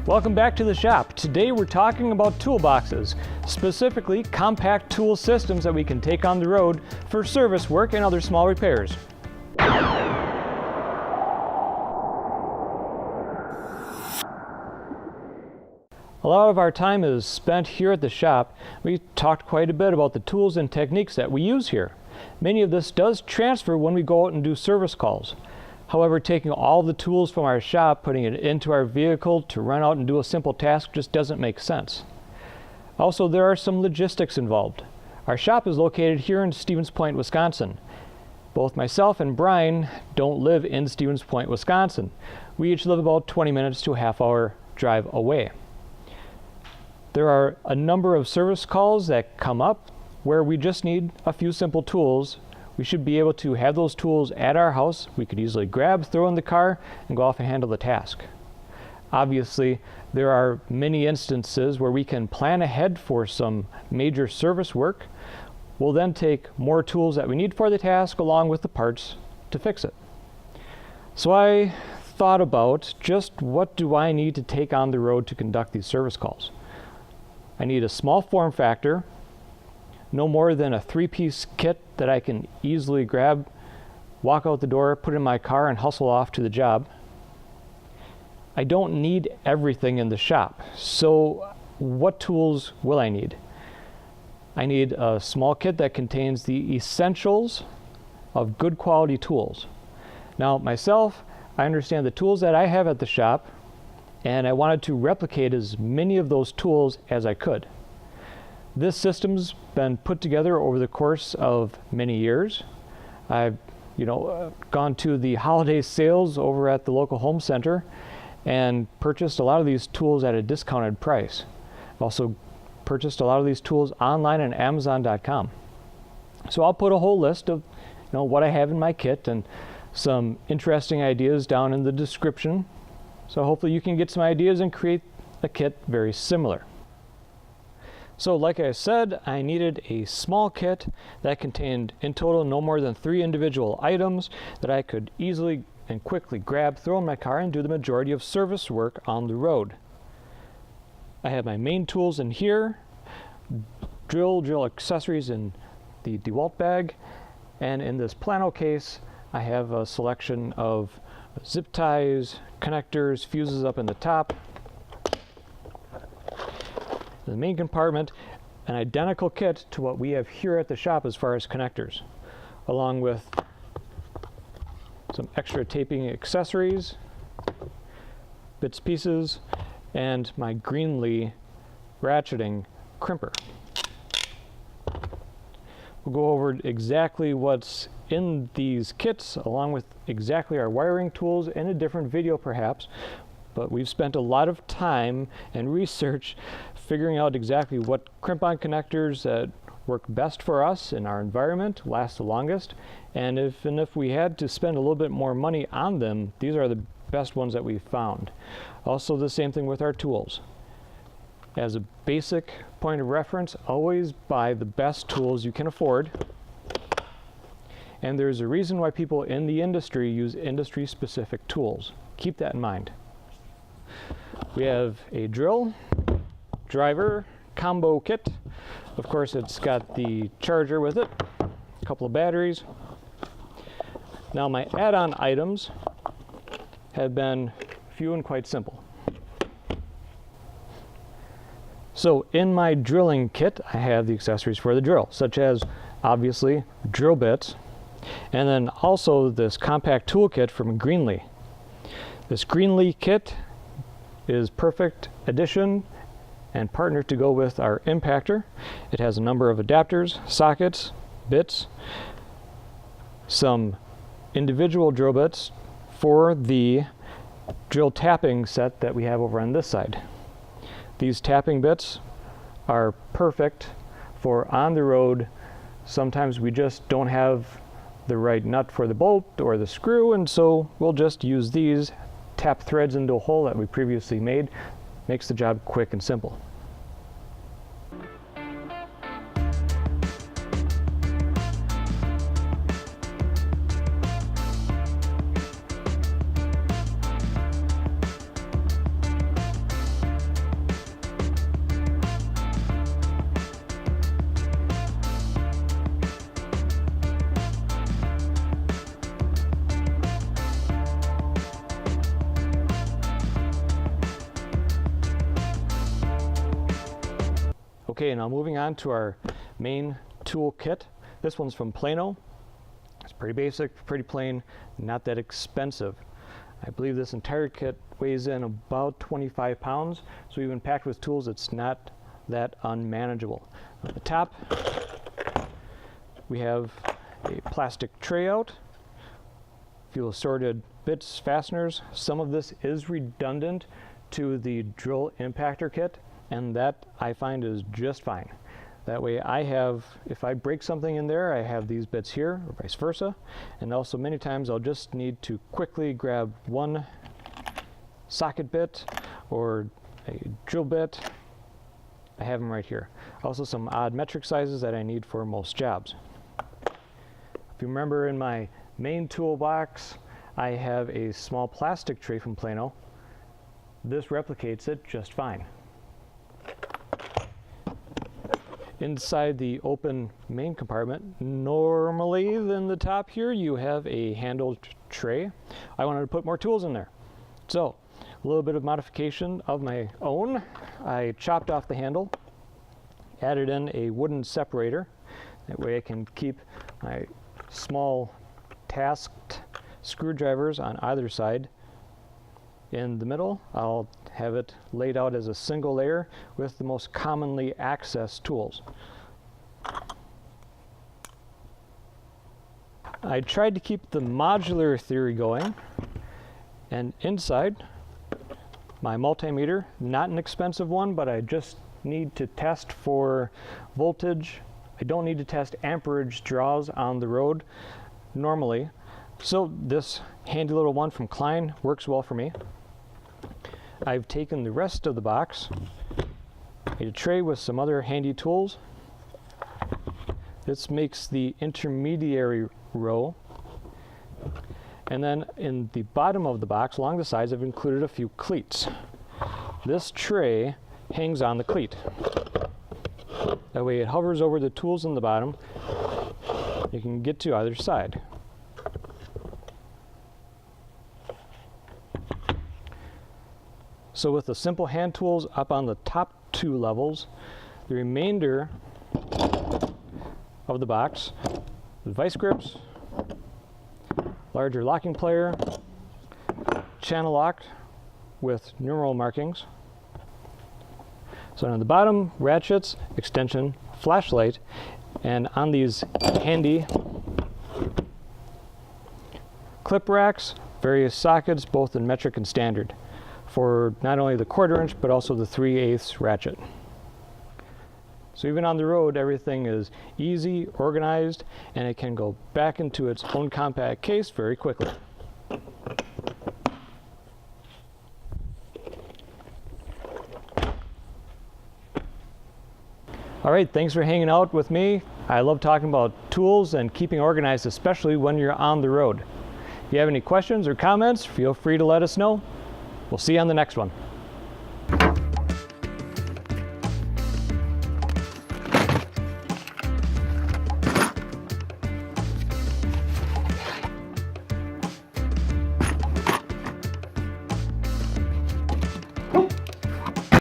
Welcome back to the shop. Today we're talking about toolboxes, specifically compact tool systems that we can take on the road for service work and other small repairs. A lot of our time is spent here at the shop. We talked quite a bit about the tools and techniques that we use here. Many of this does transfer when we go out and do service calls. However, taking all the tools from our shop, putting it into our vehicle to run out and do a simple task just doesn't make sense. Also, there are some logistics involved. Our shop is located here in Stevens Point, Wisconsin. Both myself and Brian don't live in Stevens Point, Wisconsin. We each live about 20 minutes to a half-hour drive away. There are a number of service calls that come up where we just need a few simple tools. We should be able to have those tools at our house. We could easily grab, throw in the car, and go off and handle the task. Obviously, there are many instances where we can plan ahead for some major service work. We'll then take more tools that we need for the task along with the parts to fix it. So I thought about just what do I need to take on the road to conduct these service calls. I need a small form factor, no more than a 3-piece kit that I can easily grab, walk out the door, put in my car, and hustle off to the job. I don't need everything in the shop, so what tools will I need? I need a small kit that contains the essentials of good quality tools. Now, myself, I understand the tools that I have at the shop, and I wanted to replicate as many of those tools as I could. This system's been put together over the course of many years. I've gone to the holiday sales over at the local home center and purchased a lot of these tools at a discounted price. I've also purchased a lot of these tools online on Amazon.com. So I'll put a whole list of what I have in my kit and some interesting ideas down in the description. So hopefully you can get some ideas and create a kit very similar. So like I said, I needed a small kit that contained in total no more than 3 individual items that I could easily and quickly grab, throw in my car, and do the majority of service work on the road. I have my main tools in here, drill accessories in the DeWalt bag, and in this plano case I have a selection of zip ties, connectors, fuses up in the top. The main compartment, an identical kit to what we have here at the shop as far as connectors, along with some extra taping accessories, bits, pieces, and my Greenlee ratcheting crimper. We'll go over exactly what's in these kits along with exactly our wiring tools in a different video perhaps, but we've spent a lot of time and research figuring out exactly what crimp-on connectors that work best for us in our environment, last the longest, and if we had to spend a little bit more money on them, these are the best ones that we've found. Also the same thing with our tools. As a basic point of reference, always buy the best tools you can afford. And there's a reason why people in the industry use industry-specific tools. Keep that in mind. We have a drill, driver, combo kit. Of course, it's got the charger with it, a couple of batteries. Now my add-on items have been few and quite simple. So in my drilling kit, I have the accessories for the drill, such as obviously drill bits, and then also this compact tool kit from Greenlee. This Greenlee kit is perfect addition and partner to go with our impactor. It has a number of adapters, sockets, bits, some individual drill bits for the drill tapping set that we have over on this side. These tapping bits are perfect for on the road. Sometimes we just don't have the right nut for the bolt or the screw, and so we'll just use these, tap threads into a hole that we previously made. Makes the job quick and simple. Okay, now moving on to our main tool kit. This one's from Plano. It's pretty basic, pretty plain, not that expensive. I believe this entire kit weighs in about 25 pounds, so even packed with tools, it's not that unmanageable. On the top, we have a plastic tray out, a few assorted bits, fasteners. Some of this is redundant to the drill impactor kit, and that I find is just fine. That way I have, if I break something in there, I have these bits here, or vice versa. And also many times I'll just need to quickly grab one socket bit or a drill bit. I have them right here. Also some odd metric sizes that I need for most jobs. If you remember, in my main toolbox, I have a small plastic tray from Plano. This replicates it just fine. Inside the open main compartment, normally in the top here, you have a handled tray. I wanted to put more tools in there. So, a little bit of modification of my own. I chopped off the handle, added in a wooden separator. That way I can keep my small tasked screwdrivers on either side. In the middle, I'll have it laid out as a single layer with the most commonly accessed tools. I tried to keep the modular theory going, and inside my multimeter, not an expensive one, but I just need to test for voltage. I don't need to test amperage draws on the road normally. So this handy little one from Klein works well for me. I've taken the rest of the box, made a tray with some other handy tools. This makes the intermediary row. And then in the bottom of the box, along the sides, I've included a few cleats. This tray hangs on the cleat. That way it hovers over the tools in the bottom. You can get to either side. So with the simple hand tools up on the top two levels, the remainder of the box, the vice grips, larger locking plier, channel locked with numeral markings. So on the bottom, ratchets, extension, flashlight, and on these handy clip racks, various sockets, both in metric and standard, for not only the 1/4 inch, but also the 3/8 ratchet. So even on the road, everything is easy, organized, and it can go back into its own compact case very quickly. All right, thanks for hanging out with me. I love talking about tools and keeping organized, especially when you're on the road. If you have any questions or comments, feel free to let us know. We'll see you on the next one.